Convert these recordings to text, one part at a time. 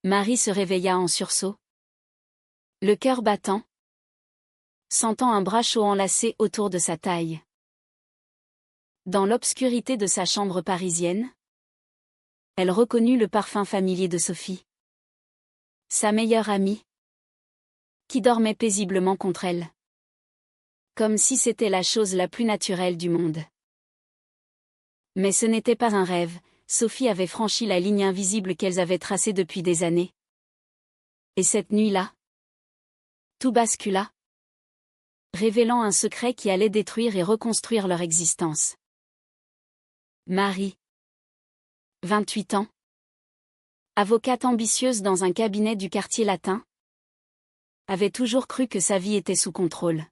Marie se réveilla en sursaut. Le cœur battant. Sentant un bras chaud enlacé autour de sa taille. Dans l'obscurité de sa chambre parisienne, elle reconnut le parfum familier de Sophie. Sa meilleure amie. Qui dormait paisiblement contre elle. Comme si c'était la chose la plus naturelle du monde. Mais ce n'était pas un rêve, Sophie avait franchi la ligne invisible qu'elles avaient tracée depuis des années. Et cette nuit-là, tout bascula, révélant un secret qui allait détruire et reconstruire leur existence. Marie, 28 ans, avocate ambitieuse dans un cabinet du quartier latin, avait toujours cru que sa vie était sous contrôle.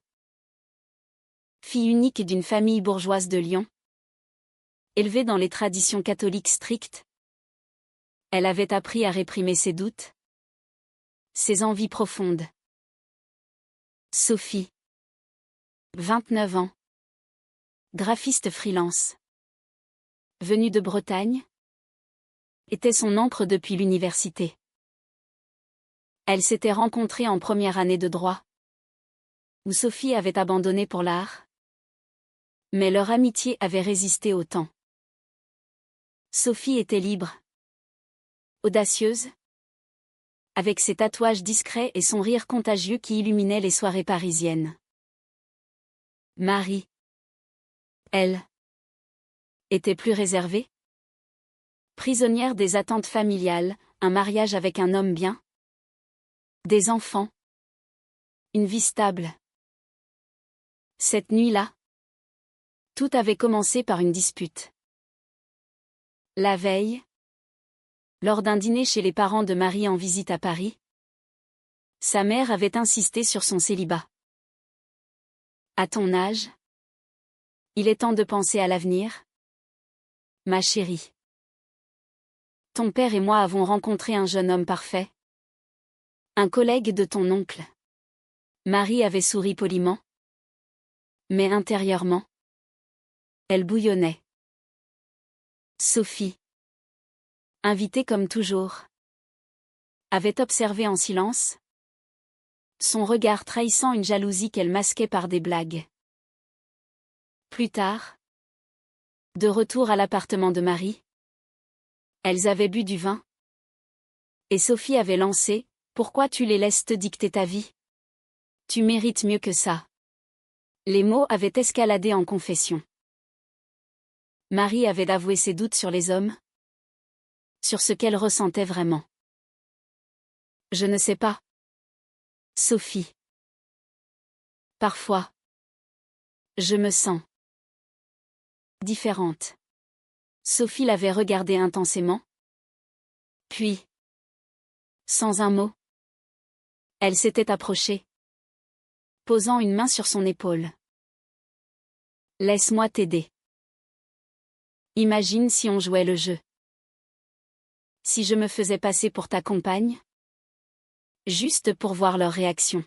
Fille unique d'une famille bourgeoise de Lyon, élevée dans les traditions catholiques strictes, elle avait appris à réprimer ses doutes, ses envies profondes. Sophie, 29 ans, graphiste freelance, venue de Bretagne, était son encre depuis l'université. Elle s'était rencontrée en première année de droit, où Sophie avait abandonné pour l'art. Mais leur amitié avait résisté au temps. Sophie était libre, audacieuse, avec ses tatouages discrets et son rire contagieux qui illuminait les soirées parisiennes. Marie, elle, était plus réservée. Prisonnière des attentes familiales, un mariage avec un homme bien. Des enfants. Une vie stable. Cette nuit-là, tout avait commencé par une dispute. La veille, lors d'un dîner chez les parents de Marie en visite à Paris, sa mère avait insisté sur son célibat. À ton âge, il est temps de penser à l'avenir, ma chérie. Ton père et moi avons rencontré un jeune homme parfait. Un collègue de ton oncle. Marie avait souri poliment. Mais intérieurement, elle bouillonnait. Sophie, invitée comme toujours, avait observé en silence, son regard trahissant une jalousie qu'elle masquait par des blagues. Plus tard, de retour à l'appartement de Marie, elles avaient bu du vin. Et Sophie avait lancé « Pourquoi tu les laisses te dicter ta vie ? Tu mérites mieux que ça. » Les mots avaient escaladé en confession. Marie avait d'avouer ses doutes sur les hommes, sur ce qu'elle ressentait vraiment. Je ne sais pas. Sophie. Parfois, je me sens différente. Sophie l'avait regardée intensément. Puis, sans un mot, elle s'était approchée, posant une main sur son épaule. Laisse-moi t'aider. Imagine si on jouait le jeu. Si je me faisais passer pour ta compagne? Juste pour voir leur réaction.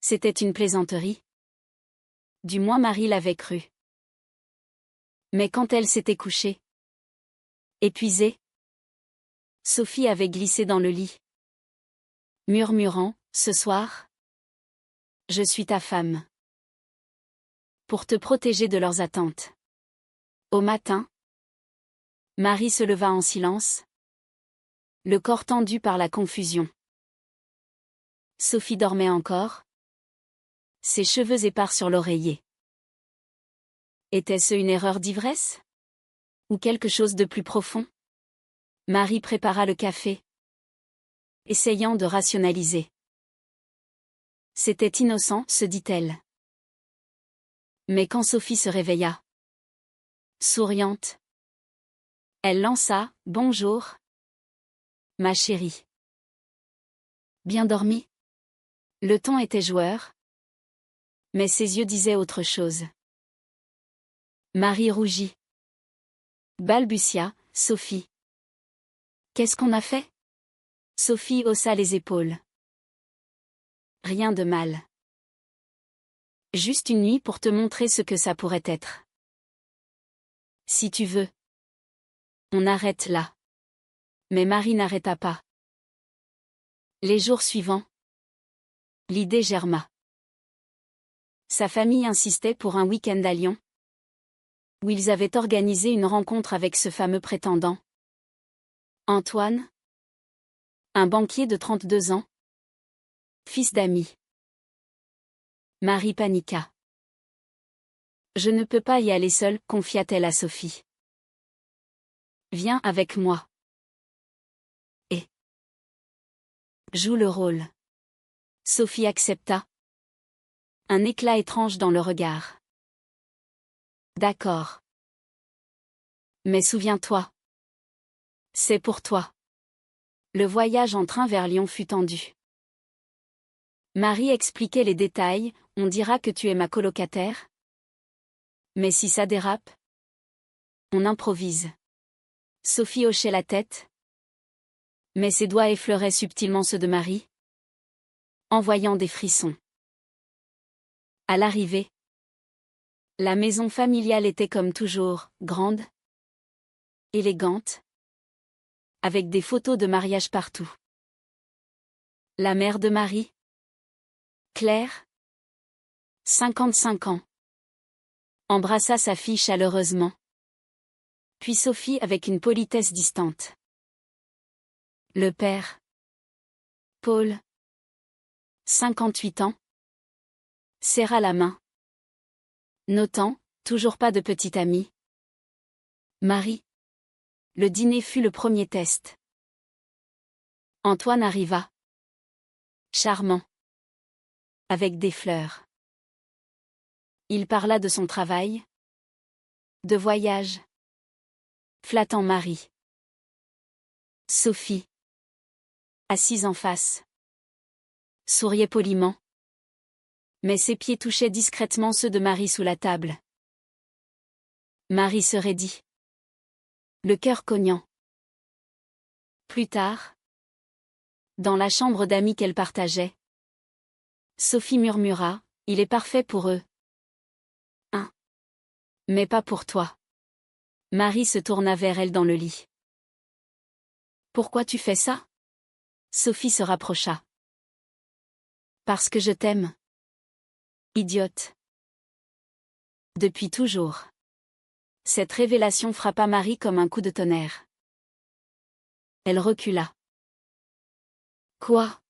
C'était une plaisanterie. Du moins Marie l'avait cru. Mais quand elle s'était couchée, épuisée, Sophie avait glissé dans le lit, murmurant, « Ce soir, je suis ta femme. Pour te protéger de leurs attentes. » Au matin, Marie se leva en silence, le corps tendu par la confusion. Sophie dormait encore, ses cheveux épars sur l'oreiller. Était-ce une erreur d'ivresse? Ou quelque chose de plus profond? Marie prépara le café, essayant de rationaliser. C'était innocent, se dit-elle. Mais quand Sophie se réveilla, souriante, elle lança « Bonjour, ma chérie. Bien dormi ?» Le ton était joueur, mais ses yeux disaient autre chose. Marie rougit. Balbutia, « Sophie. Qu'est-ce qu'on a fait ?» Sophie haussa les épaules. Rien de mal. Juste une nuit pour te montrer ce que ça pourrait être. Si tu veux. On arrête là. Mais Marie n'arrêta pas. Les jours suivants, l'idée germa. Sa famille insistait pour un week-end à Lyon, où ils avaient organisé une rencontre avec ce fameux prétendant. Antoine, un banquier de 32 ans, fils d'amis. Marie paniqua. Je ne peux pas y aller seule, confia-t-elle à Sophie. Viens avec moi. Et joue le rôle. Sophie accepta. Un éclat étrange dans le regard. D'accord. Mais souviens-toi. C'est pour toi. Le voyage en train vers Lyon fut tendu. Marie expliquait les détails, on dira que tu es ma colocataire. Mais si ça dérape, on improvise. Sophie hochait la tête. Mais ses doigts effleuraient subtilement ceux de Marie, envoyant des frissons. À l'arrivée, la maison familiale était comme toujours, grande, élégante, avec des photos de mariage partout. La mère de Marie, Claire, 55 ans, embrassa sa fille chaleureusement. Puis Sophie avec une politesse distante. Le père, Paul, 58 ans, serra la main, notant, toujours pas de petite amie. Marie. Le dîner fut le premier test. Antoine arriva. Charmant. Avec des fleurs. Il parla de son travail. De voyage. Flattant Marie. Sophie. Assise en face. Souriait poliment. Mais ses pieds touchaient discrètement ceux de Marie sous la table. Marie se raidit. Le cœur cognant. Plus tard, dans la chambre d'amis qu'elle partageait, Sophie murmura, il est parfait pour eux. Mais pas pour toi. Marie se tourna vers elle dans le lit. Pourquoi tu fais ça? Sophie se rapprocha. Parce que je t'aime. Idiote. Depuis toujours. Cette révélation frappa Marie comme un coup de tonnerre. Elle recula. Quoi?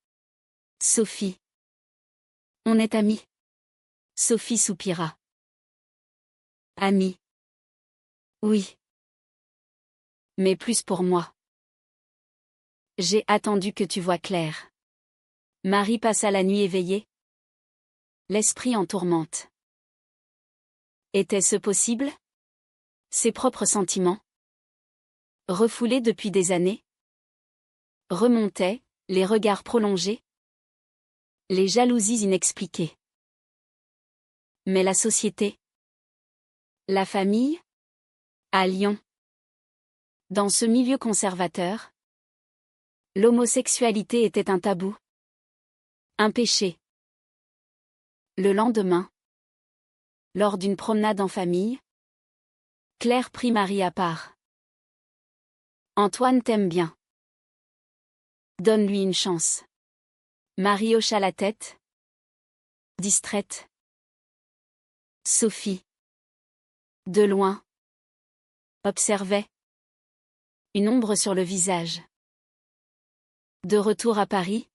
Sophie. On est amis. Sophie soupira. Amis. Oui. Mais plus pour moi. J'ai attendu que tu vois clair. Marie passa la nuit éveillée. L'esprit en tourmente. Était-ce possible? Ses propres sentiments, refoulés depuis des années, remontaient, les regards prolongés, les jalousies inexpliquées. Mais la société, la famille, à Lyon. Dans ce milieu conservateur, l'homosexualité était un tabou, un péché. Le lendemain, lors d'une promenade en famille, Claire prit Marie à part. Antoine t'aime bien. Donne-lui une chance. Marie hocha la tête. Distraite. Sophie. De loin. Observait. Une ombre sur le visage. De retour à Paris,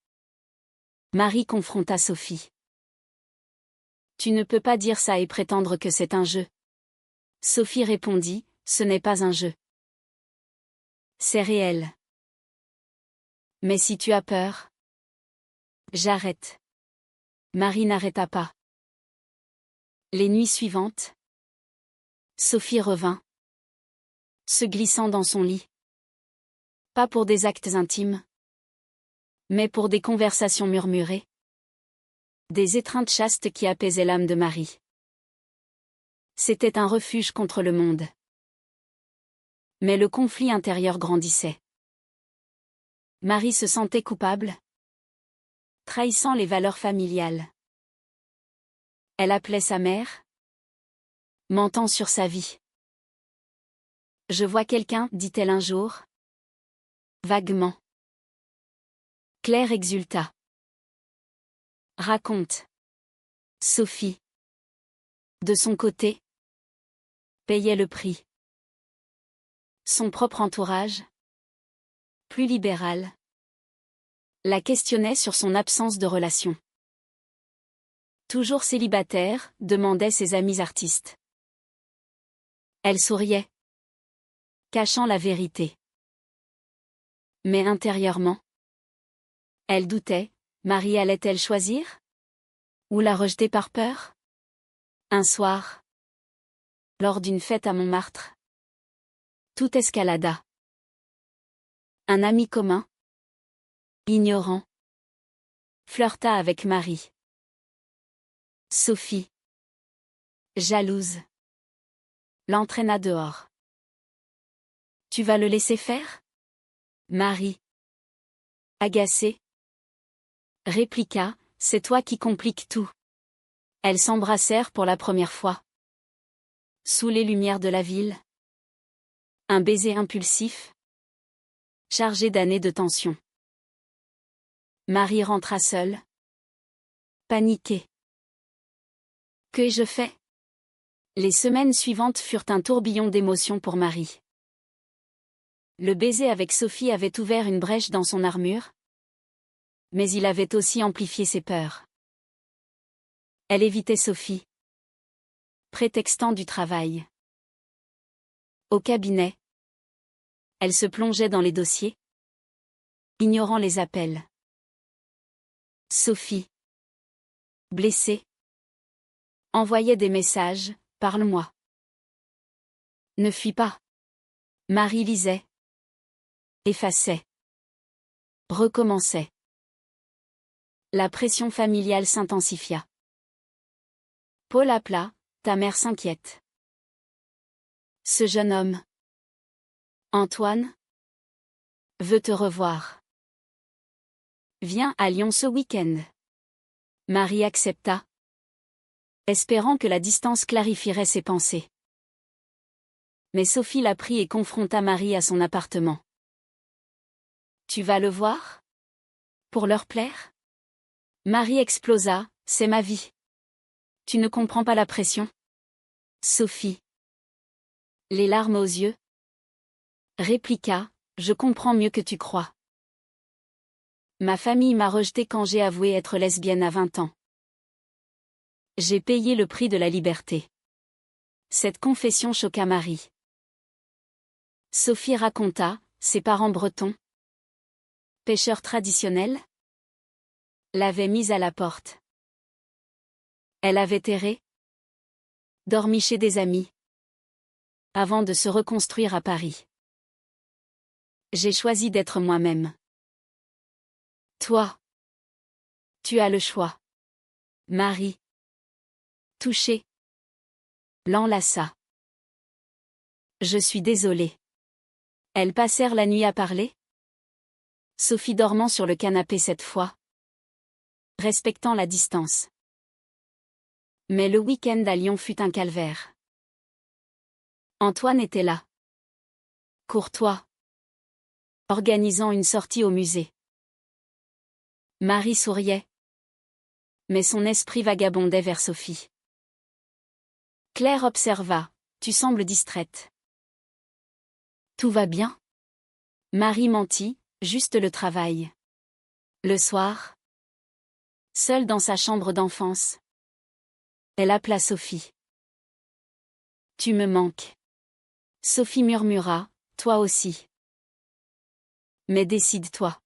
Marie confronta Sophie. Tu ne peux pas dire ça et prétendre que c'est un jeu. Sophie répondit, ce n'est pas un jeu. C'est réel. Mais si tu as peur, j'arrête. Marie n'arrêta pas. Les nuits suivantes, Sophie revint, se glissant dans son lit. Pas pour des actes intimes, mais pour des conversations murmurées. Des étreintes chastes qui apaisaient l'âme de Marie. C'était un refuge contre le monde. Mais le conflit intérieur grandissait. Marie se sentait coupable, trahissant les valeurs familiales. Elle appelait sa mère, mentant sur sa vie. Je vois quelqu'un, dit-elle un jour. Vaguement. Claire exulta. Raconte. Sophie. De son côté, payait le prix. Son propre entourage, plus libéral, la questionnait sur son absence de relation. Toujours célibataire, demandait ses amis artistes. Elle souriait, cachant la vérité. Mais intérieurement, elle doutait, Marie allait-elle choisir? Ou la rejeter par peur? Un soir, lors d'une fête à Montmartre, tout escalada. Un ami commun, ignorant, flirta avec Marie. Sophie, jalouse, l'entraîna dehors. Tu vas le laisser faire? Marie, agacée, répliqua, c'est toi qui compliques tout. Elles s'embrassèrent pour la première fois. Sous les lumières de la ville. Un baiser impulsif, chargé d'années de tension. Marie rentra seule, paniquée. Que fait? Les semaines suivantes furent un tourbillon d'émotions pour Marie. Le baiser avec Sophie avait ouvert une brèche dans son armure, mais il avait aussi amplifié ses peurs. Elle évitait Sophie, prétextant du travail. Au cabinet, elle se plongeait dans les dossiers, ignorant les appels. Sophie, blessée, envoyait des messages, parle-moi. Ne fuis pas. Marie lisait, effaçait, recommençait. La pression familiale s'intensifia. Paul appela, ta mère s'inquiète. Ce jeune homme, Antoine, veut te revoir. Viens à Lyon ce week-end. Marie accepta, espérant que la distance clarifierait ses pensées. Mais Sophie la prit et confronta Marie à son appartement. Tu vas le voir? Pour leur plaire? Marie explosa, c'est ma vie. Tu ne comprends pas la pression? Sophie, les larmes aux yeux, répliqua, je comprends mieux que tu crois. Ma famille m'a rejetée quand j'ai avoué être lesbienne à 20 ans. J'ai payé le prix de la liberté. Cette confession choqua Marie. Sophie raconta, ses parents bretons, pêcheurs traditionnels, l'avaient mise à la porte. Elle avait erré, dormi chez des amis, avant de se reconstruire à Paris. J'ai choisi d'être moi-même. Toi, tu as le choix. Marie, touchée, l'enlaça. Je suis désolée. Elles passèrent la nuit à parler. Sophie dormant sur le canapé cette fois, respectant la distance. Mais le week-end à Lyon fut un calvaire. Antoine était là. Courtois. Organisant une sortie au musée. Marie souriait. Mais son esprit vagabondait vers Sophie. Claire observa, tu sembles distraite. Tout va bien? Marie mentit, juste le travail. Le soir, seule dans sa chambre d'enfance, elle appela Sophie. Tu me manques. Sophie murmura, toi aussi. Mais décide-toi.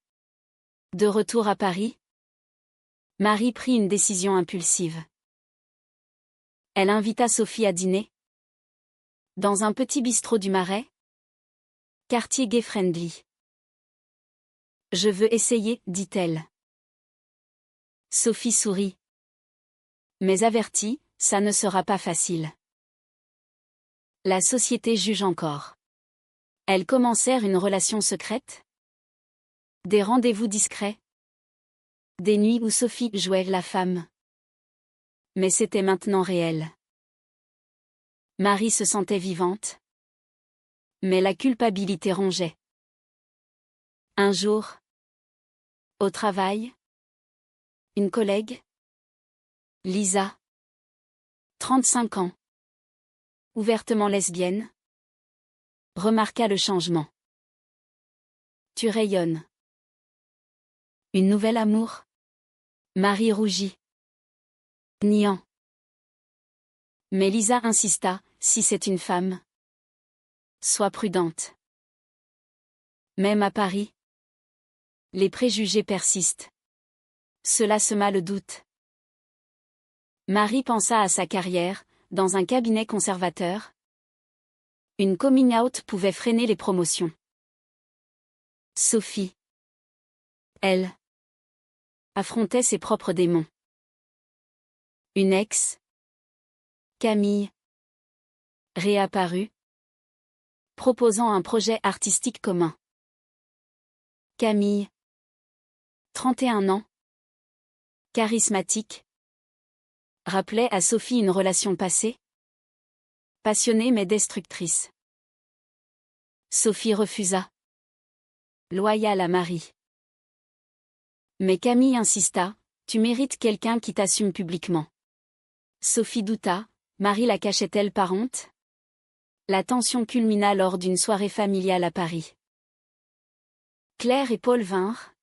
De retour à Paris, Marie prit une décision impulsive. Elle invita Sophie à dîner. Dans un petit bistrot du Marais. Quartier gay-friendly. Je veux essayer, dit-elle. Sophie sourit. Mais avertie, ça ne sera pas facile. La société juge encore. Elles commencèrent une relation secrète. Des rendez-vous discrets. Des nuits où Sophie jouait la femme. Mais c'était maintenant réel. Marie se sentait vivante. Mais la culpabilité rongeait. Un jour, Au travail. Une collègue. Lisa. 35 ans. Ouvertement lesbienne. Remarqua le changement. Tu rayonnes. Une nouvelle amour. Marie rougit. Niant. Mais Lisa insista, si c'est une femme. Sois prudente. Même à Paris. Les préjugés persistent. Cela sema le doute. Marie pensa à sa carrière, dans un cabinet conservateur. Une coming out pouvait freiner les promotions. Sophie. Elle. Affrontait ses propres démons. Une ex. Camille. Réapparue. Proposant un projet artistique commun. Camille. 31 ans. Charismatique. Rappelait à Sophie une relation passée. Passionnée mais destructrice. Sophie refusa. Loyale à Marie. Mais Camille insista, tu mérites quelqu'un qui t'assume publiquement. Sophie douta, Marie la cachait-elle par honte? La tension culmina lors d'une soirée familiale à Paris. Claire et Paul vinrent,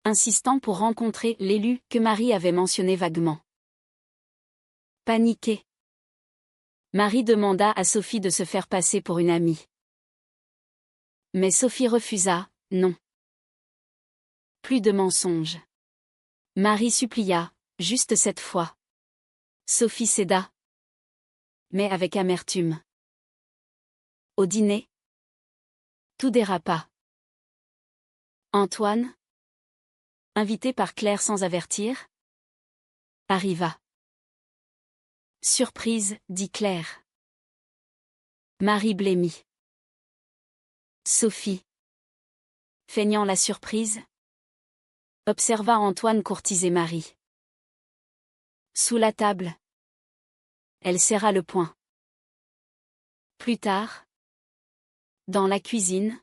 insistant pour rencontrer l'élu que Marie avait mentionné vaguement. Paniquée. Marie demanda à Sophie de se faire passer pour une amie. Mais Sophie refusa, non. Plus de mensonges. Marie supplia, juste cette fois. Sophie céda. Mais avec amertume. Au dîner. Tout dérapa. Antoine, invité par Claire sans avertir, arriva. Surprise, dit Claire. Marie blêmit. Sophie, feignant la surprise, observa Antoine courtiser Marie. Sous la table, elle serra le poing. Plus tard, dans la cuisine,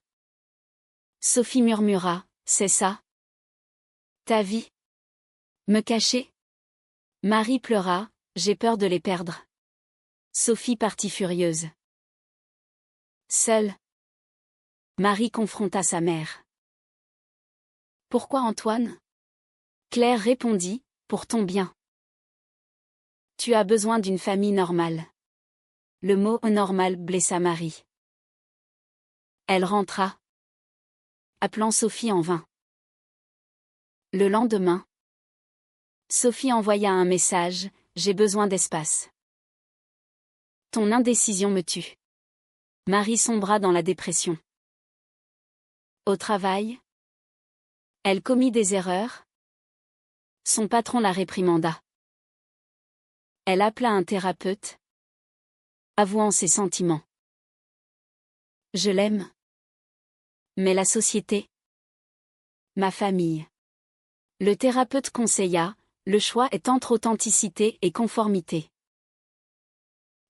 Sophie murmura, c'est ça? Ta vie? Me cacher? Marie pleura, j'ai peur de les perdre. Sophie partit furieuse. Seule, Marie confronta sa mère. Pourquoi Antoine? Claire répondit, pour ton bien. Tu as besoin d'une famille normale. Le mot normal blessa Marie. Elle rentra, appelant Sophie en vain. Le lendemain, Sophie envoya un message, j'ai besoin d'espace. Ton indécision me tue. Marie sombra dans la dépression. Au travail, elle commit des erreurs. Son patron la réprimanda. Elle appela un thérapeute, avouant ses sentiments. Je l'aime. Mais la société, ma famille. Le thérapeute conseilla, le choix est entre authenticité et conformité.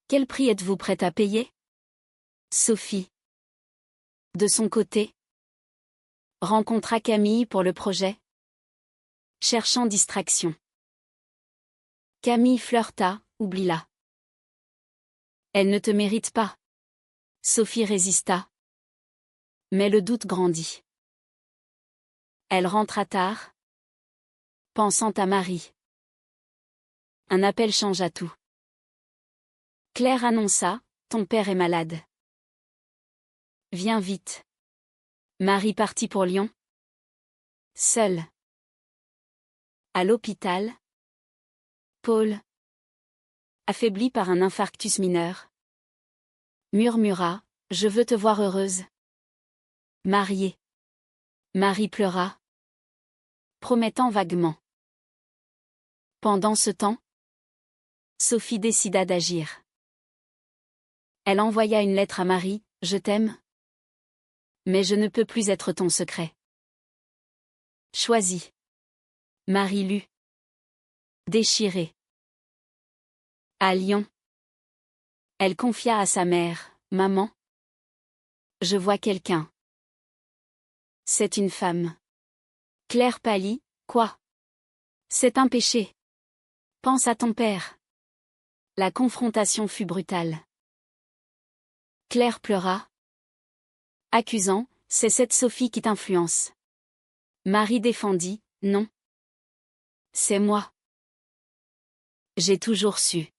Quel prix êtes-vous prête à payer? Sophie. De son côté, rencontra Camille pour le projet, cherchant distraction. Camille flirta, oublie-la. Elle ne te mérite pas. Sophie résista. Mais le doute grandit. Elle rentra tard, pensant à Marie. Un appel changea tout. Claire annonça, ton père est malade. Viens vite. Marie partit pour Lyon. Seule. À l'hôpital, Paul, affaibli par un infarctus mineur, murmura, je veux te voir heureuse. Mariée. Marie pleura, promettant vaguement. Pendant ce temps, Sophie décida d'agir. Elle envoya une lettre à Marie, je t'aime. Mais je ne peux plus être ton secret. Choisis. Marie lut. Déchirée. À Lyon. Elle confia à sa mère, maman. Je vois quelqu'un. C'est une femme. Claire pâlit. Quoi? C'est un péché. Pense à ton père. La confrontation fut brutale. Claire pleura, accusant, c'est cette Sophie qui t'influence. Marie défendit, non. C'est moi. J'ai toujours su.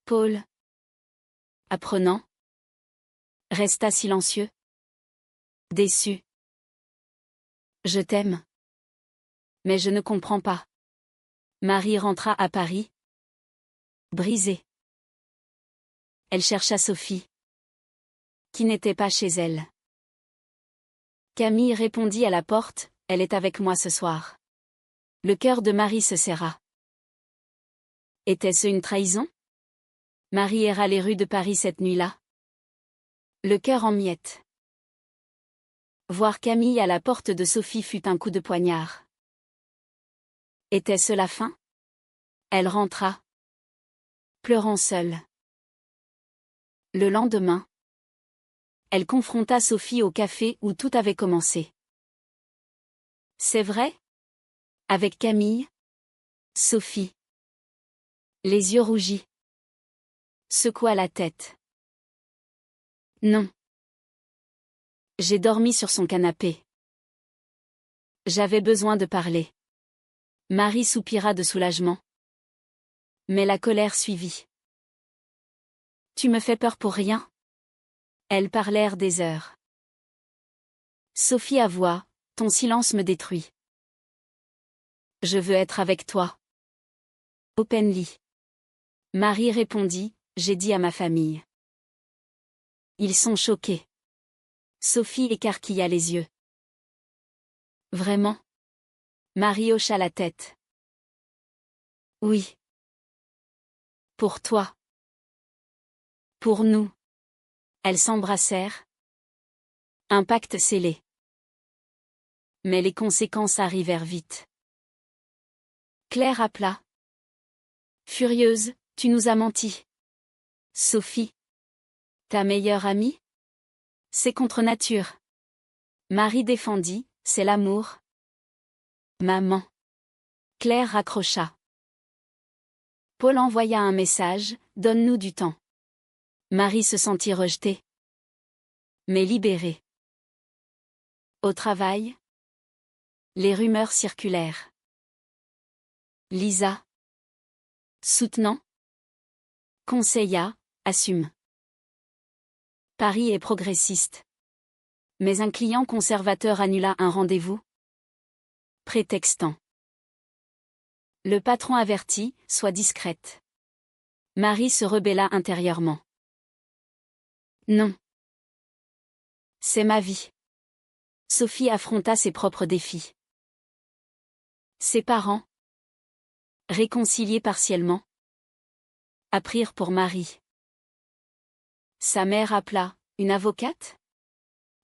Paul, apprenant, resta silencieux. Déçu. Je t'aime. Mais je ne comprends pas. Marie rentra à Paris. Brisée. Elle chercha Sophie, qui n'était pas chez elle. Camille répondit à la porte, elle est avec moi ce soir. Le cœur de Marie se serra. Était-ce une trahison? Marie erra les rues de Paris cette nuit-là. Le cœur en miettes. Voir Camille à la porte de Sophie fut un coup de poignard. Était-ce la fin? Elle rentra, pleurant seule. Le lendemain, elle confronta Sophie au café où tout avait commencé. C'est vrai? Avec Camille? Sophie, les yeux rougis, secoua la tête. Non. J'ai dormi sur son canapé. J'avais besoin de parler. Marie soupira de soulagement. Mais la colère suivit. Tu me fais peur pour rien? Elles parlèrent des heures. Sophie avoua, ton silence me détruit. Je veux être avec toi. Openly. Marie répondit, j'ai dit à ma famille. Ils sont choqués. Sophie écarquilla les yeux. Vraiment? Marie hocha la tête. Oui. Pour toi. Pour nous. Elles s'embrassèrent. Un pacte scellé. Mais les conséquences arrivèrent vite. Claire appela. Furieuse, tu nous as menti. Sophie. Ta meilleure amie? C'est contre nature. Marie défendit, c'est l'amour. Maman. Claire raccrocha. Paul envoya un message, donne-nous du temps. Marie se sentit rejetée. Mais libérée. Au travail, les rumeurs circulèrent. Lisa, soutenant, conseilla, assume. Paris est progressiste. Mais un client conservateur annula un rendez-vous. Prétextant. Le patron avertit, sois discrète. Marie se rebella intérieurement. Non. C'est ma vie. Sophie affronta ses propres défis. Ses parents, réconciliés partiellement, apprirent pour Marie. Sa mère appela, une avocate?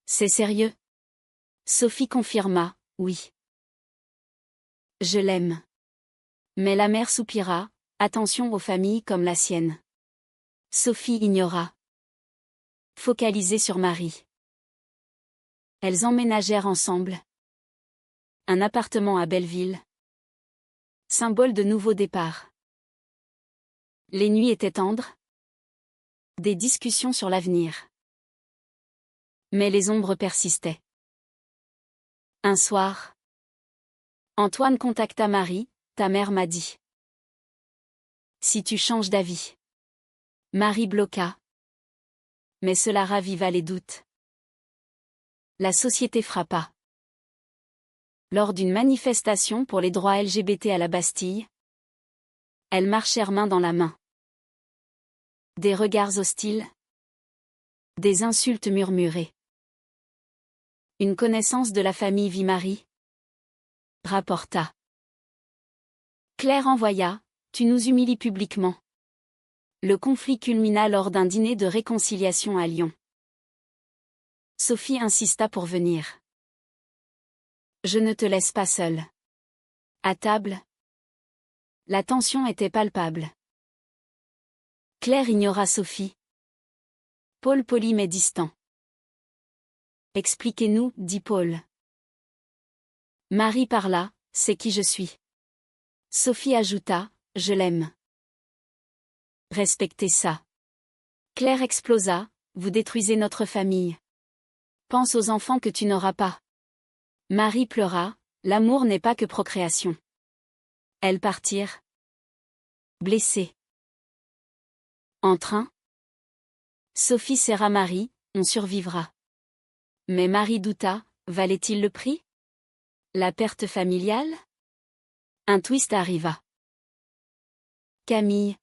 C'est sérieux? Sophie confirma, oui. Je l'aime. Mais la mère soupira, attention aux familles comme la sienne. Sophie ignora. Focalisée sur Marie. Elles emménagèrent ensemble. Un appartement à Belleville. Symbole de nouveau départ. Les nuits étaient tendres. Des discussions sur l'avenir. Mais les ombres persistaient. Un soir, Antoine contacta Marie, ta mère m'a dit. Si tu changes d'avis. Marie bloqua. Mais cela raviva les doutes. La société frappa. Lors d'une manifestation pour les droits LGBT à la Bastille, elles marchèrent main dans la main. Des regards hostiles. Des insultes murmurées. Une connaissance de la famille vit Marie. Rapporta. Claire envoya, tu nous humilies publiquement. Le conflit culmina lors d'un dîner de réconciliation à Lyon. Sophie insista pour venir. Je ne te laisse pas seule. À table, la tension était palpable. Claire ignora Sophie. Paul poli mais distant. Expliquez-nous, dit Paul. Marie parla, c'est qui je suis. Sophie ajouta, je l'aime. Respectez ça. Claire explosa, vous détruisez notre famille. Pense aux enfants que tu n'auras pas. Marie pleura, l'amour n'est pas que procréation. Elles partirent. Blessées. En train. Sophie serra Marie, on survivra. Mais Marie douta, valait-il le prix? La perte familiale? Un twist arriva. Camille,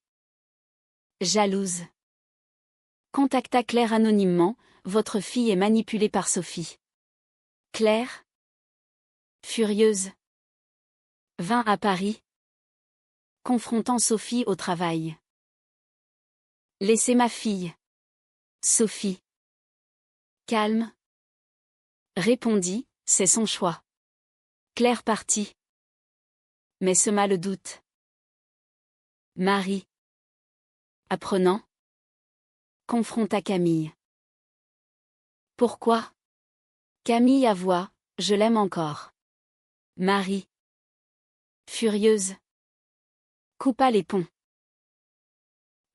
jalouse, contacta Claire anonymement, votre fille est manipulée par Sophie. Claire, furieuse, vint à Paris, confrontant Sophie au travail. Laissez ma fille. Sophie, calme, répondit, c'est son choix. Claire partit. Mais sema le doute. Marie, apprenant, confronta Camille. Pourquoi? Camille avoua, je l'aime encore. Marie, furieuse, coupa les ponts.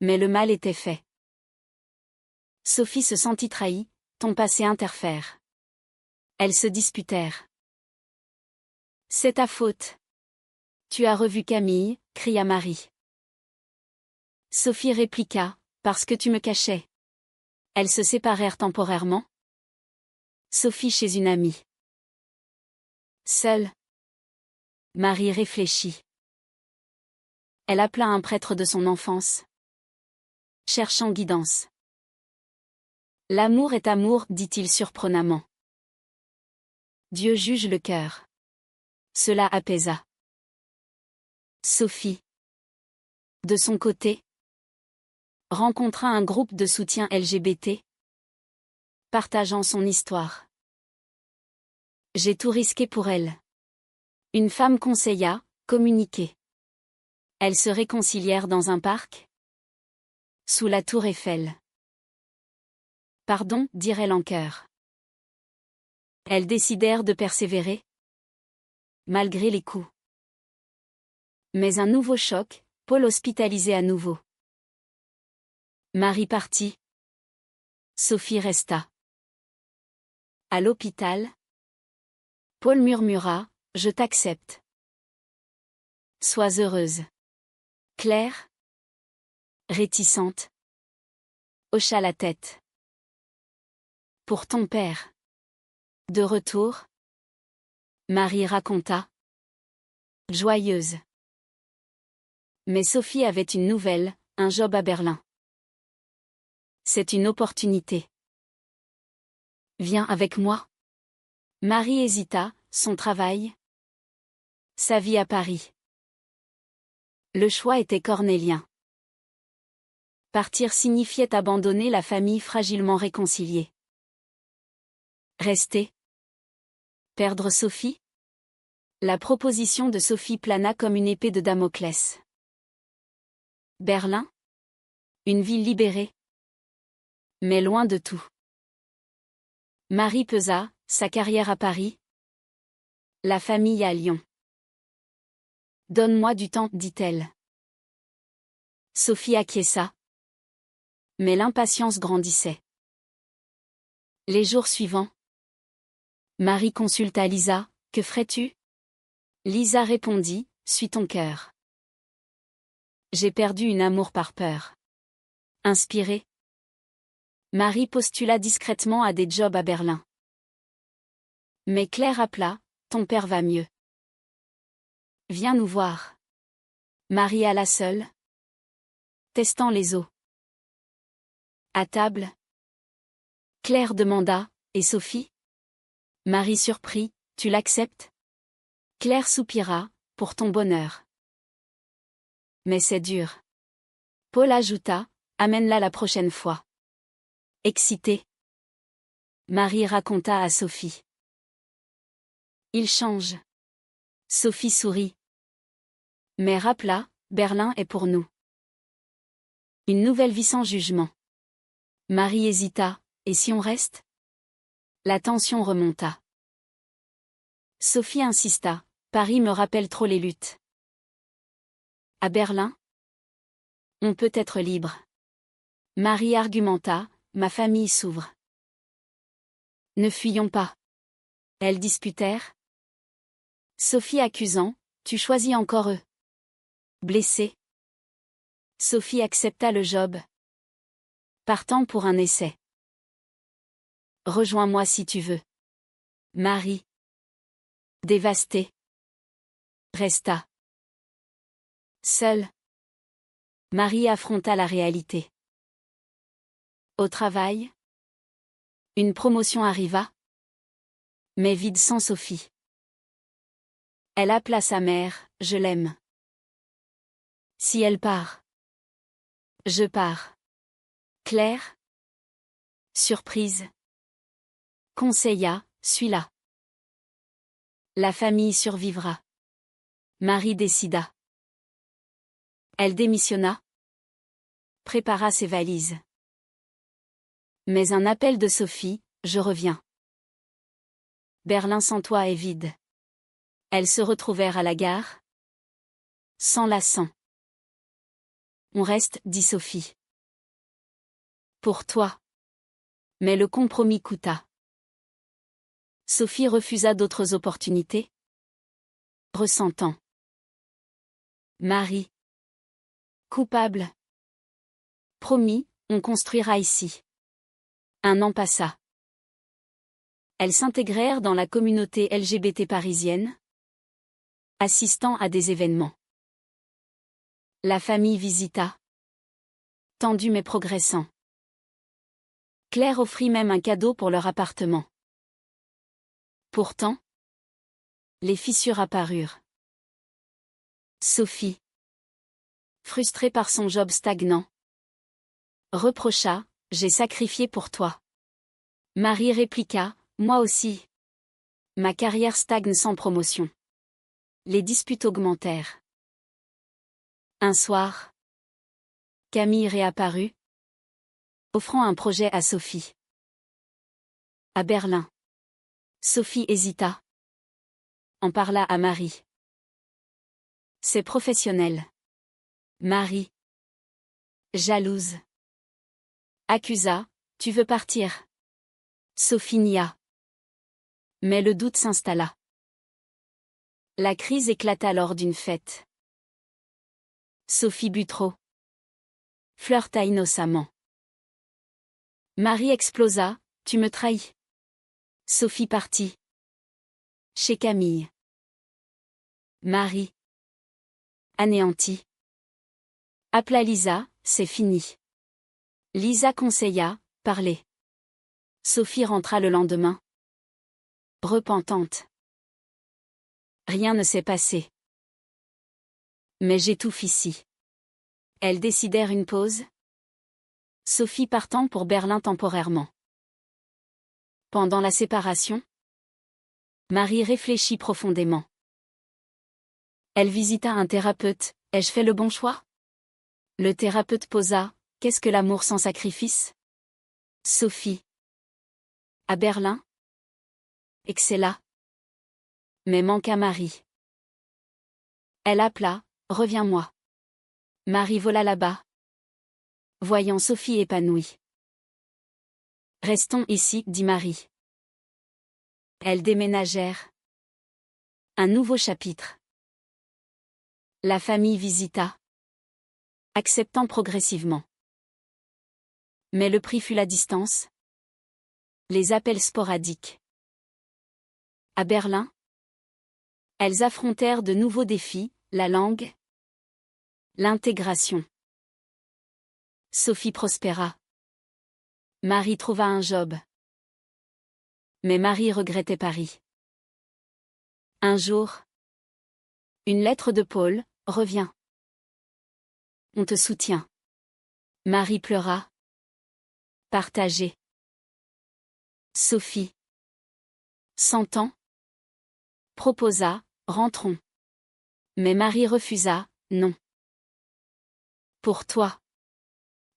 Mais le mal était fait. Sophie se sentit trahie, ton passé interfère. Elles se disputèrent. C'est ta faute. Tu as revu Camille, cria Marie. Sophie répliqua, parce que tu me cachais. Elles se séparèrent temporairement. Sophie chez une amie. Seule. Marie réfléchit. Elle appela un prêtre de son enfance. Cherchant guidance. L'amour est amour, dit-il surprenamment. Dieu juge le cœur. Cela apaisa. Sophie, de son côté, rencontra un groupe de soutien LGBT, partageant son histoire. J'ai tout risqué pour elle. Une femme conseilla, communiquer. Elles se réconcilièrent dans un parc, sous la tour Eiffel. Pardon, dirent-elles en chœur. Elles décidèrent de persévérer, malgré les coups. Mais un nouveau choc, Paul hospitalisé à nouveau. Marie partit. Sophie resta. À l'hôpital, Paul murmura, je t'accepte. Sois heureuse. Claire, réticente, hocha la tête. Pour ton père. De retour, Marie raconta. Joyeuse. Mais Sophie avait une nouvelle, un job à Berlin. C'est une opportunité. Viens avec moi. Marie hésita, son travail. Sa vie à Paris. Le choix était cornélien. Partir signifiait abandonner la famille fragilement réconciliée. Rester. Perdre Sophie? La proposition de Sophie plana comme une épée de Damoclès. Berlin? Une ville libérée. Mais loin de tout. Marie pesa, sa carrière à Paris. La famille à Lyon. Donne-moi du temps, dit-elle. Sophie acquiesça. Mais l'impatience grandissait. Les jours suivants. Marie consulta Lisa, que ferais-tu? Lisa répondit, suis ton cœur. J'ai perdu une amour par peur. Inspirée. Marie postula discrètement à des jobs à Berlin. Mais Claire appela, ton père va mieux. Viens nous voir. Marie alla seule. Testant les os. À table. Claire demanda, et Sophie? Marie surprit, tu l'acceptes? Claire soupira, pour ton bonheur. Mais c'est dur. Paul ajouta, amène-la la prochaine fois. Excitée. Marie raconta à Sophie. Il change. Sophie sourit. Mais rappela, Berlin est pour nous. Une nouvelle vie sans jugement. Marie hésita, et si on reste? La tension remonta. Sophie insista. Paris me rappelle trop les luttes. À Berlin? On peut être libre. Marie argumenta. Ma famille s'ouvre. Ne fuyons pas. Elles disputèrent. Sophie accusant. Tu choisis encore eux. Blessée. Sophie accepta le job. Partant pour un essai. Rejoins-moi si tu veux. Marie. Dévastée. Resta. Seule. Marie affronta la réalité. Au travail. Une promotion arriva. Mais vide sans Sophie. Elle appela sa mère, je l'aime. Si elle part. Je pars. Claire. Surprise. Conseilla, suis-la. La famille survivra. Marie décida. Elle démissionna. Prépara ses valises. Mais un appel de Sophie, je reviens. Berlin sans toi est vide. Elles se retrouvèrent à la gare. S'enlaçant. On reste, dit Sophie. Pour toi. Mais le compromis coûta. Sophie refusa d'autres opportunités. Ressentant. Marie. Coupable. Promis, on construira ici. Un an passa. Elles s'intégrèrent dans la communauté LGBT parisienne, assistant à des événements. La famille visita. Tendu mais progressant. Claire offrit même un cadeau pour leur appartement. Pourtant, les fissures apparurent. Sophie, frustrée par son job stagnant, reprocha, j'ai sacrifié pour toi. Marie répliqua, moi aussi. Ma carrière stagne sans promotion. Les disputes augmentèrent. Un soir, Camille réapparut, offrant un projet à Sophie. À Berlin. Sophie hésita. En parla à Marie. C'est professionnel. Marie. Jalouse. Accusa, tu veux partir. Sophie nia. Mais le doute s'installa. La crise éclata lors d'une fête. Sophie but trop. Flirta innocemment. Marie explosa, tu me trahis. Sophie partit. Chez Camille. Marie. Anéantie. Appela Lisa, c'est fini. Lisa conseilla, parlez. Sophie rentra le lendemain. Repentante. Rien ne s'est passé. Mais j'étouffe ici. Elles décidèrent une pause. Sophie partant pour Berlin temporairement. Pendant la séparation, Marie réfléchit profondément. Elle visita un thérapeute, ai-je fait le bon choix? Le thérapeute posa, qu'est-ce que l'amour sans sacrifice? Sophie. À Berlin? Excella. Mais manqua Marie. Elle appela, reviens-moi. Marie vola là-bas. Voyant Sophie épanouie. Restons ici, dit Marie. Elles déménagèrent. Un nouveau chapitre. La famille visita. Acceptant progressivement. Mais le prix fut la distance. Les appels sporadiques. À Berlin, elles affrontèrent de nouveaux défis, la langue, l'intégration. Sophie prospéra. Marie trouva un job. Mais Marie regrettait Paris. Un jour, une lettre de Paul, reviens. On te soutient. Marie pleura. Partagée. Sophie. S'entend. Proposa, rentrons. Mais Marie refusa, non. Pour toi.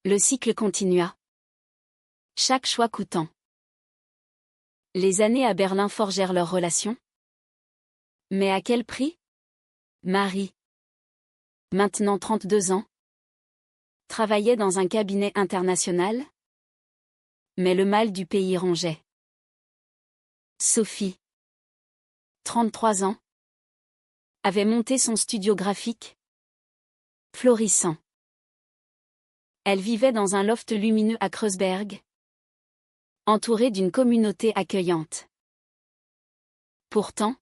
Le cycle continua. Chaque choix coûtant. Les années à Berlin forgèrent leur relation. Mais à quel prix? Marie, maintenant 32 ans, travaillait dans un cabinet international? Mais le mal du pays rongeait. Sophie, 33 ans, avait monté son studio graphique, florissant. Elle vivait dans un loft lumineux à Kreuzberg, entourée d'une communauté accueillante. Pourtant,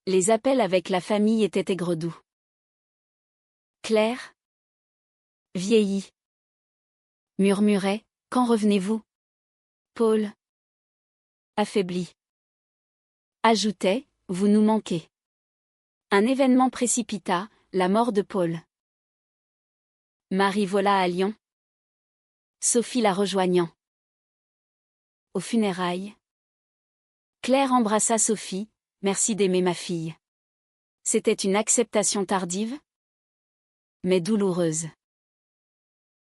les appels avec la famille étaient aigre-doux. Claire, vieillie, murmurait: « Quand revenez-vous? Paul, affaibli, ajoutait: « Vous nous manquez. » Un événement précipita la mort de Paul. Marie vola à Lyon, Sophie la rejoignant. Aux funérailles, Claire embrassa Sophie: « Merci d'aimer ma fille. » C'était une acceptation tardive, mais douloureuse.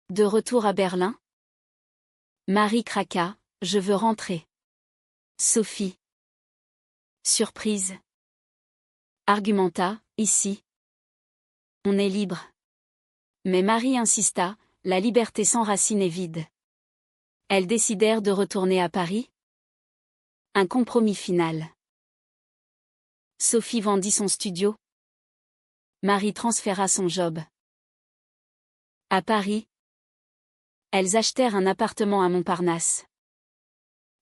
De retour à Berlin, Marie craqua: « Je veux rentrer. » Sophie, surprise, argumenta: « Ici, on est libre. » Mais Marie insista: « La liberté sans racine est vide. » Elles décidèrent de retourner à Paris. Un compromis final. Sophie vendit son studio. Marie transféra son job. À Paris, elles achetèrent un appartement à Montparnasse.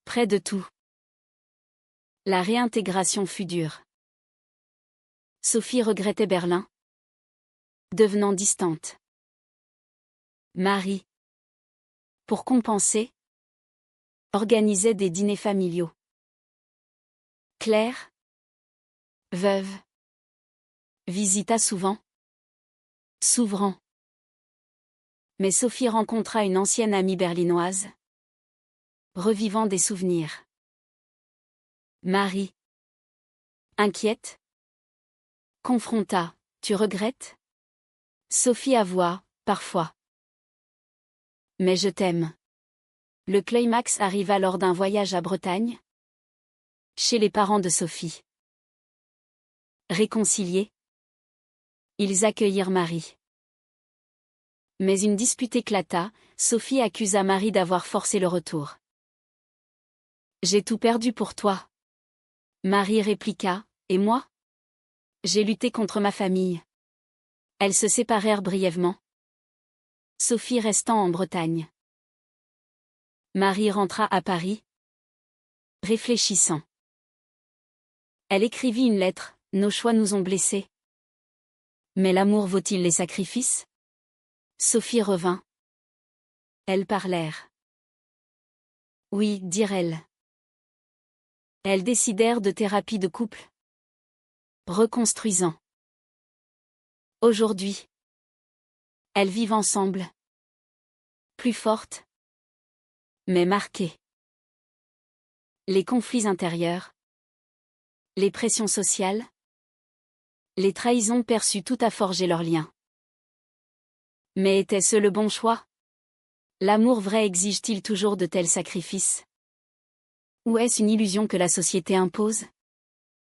Près de tout. La réintégration fut dure. Sophie regrettait Berlin, devenant distante. Marie, pour compenser, organisait des dîners familiaux. Claire, veuve, visita souvent, s'ouvrant. Mais Sophie rencontra une ancienne amie berlinoise, revivant des souvenirs. Marie, inquiète, confronta: « Tu regrettes? » Sophie avoua: « Parfois. Mais je t'aime. » Le climax arriva lors d'un voyage à Bretagne, chez les parents de Sophie. Réconciliés, ils accueillirent Marie. Mais une dispute éclata, Sophie accusa Marie d'avoir forcé le retour. « J'ai tout perdu pour toi. » Marie répliqua: « Et moi? J'ai lutté contre ma famille. » Elles se séparèrent brièvement, Sophie restant en Bretagne. Marie rentra à Paris, réfléchissant. Elle écrivit une lettre: « Nos choix nous ont blessés. Mais l'amour vaut-il les sacrifices? » Sophie revint. Elles parlèrent. Oui, dirent-elles. Elles décidèrent de thérapie de couple. Reconstruisant. Aujourd'hui, elles vivent ensemble. Plus fortes, mais marquées. Les conflits intérieurs, les pressions sociales, les trahisons perçues, tout a forgé leur lien. Mais était-ce le bon choix? L'amour vrai exige-t-il toujours de tels sacrifices? Ou est-ce une illusion que la société impose?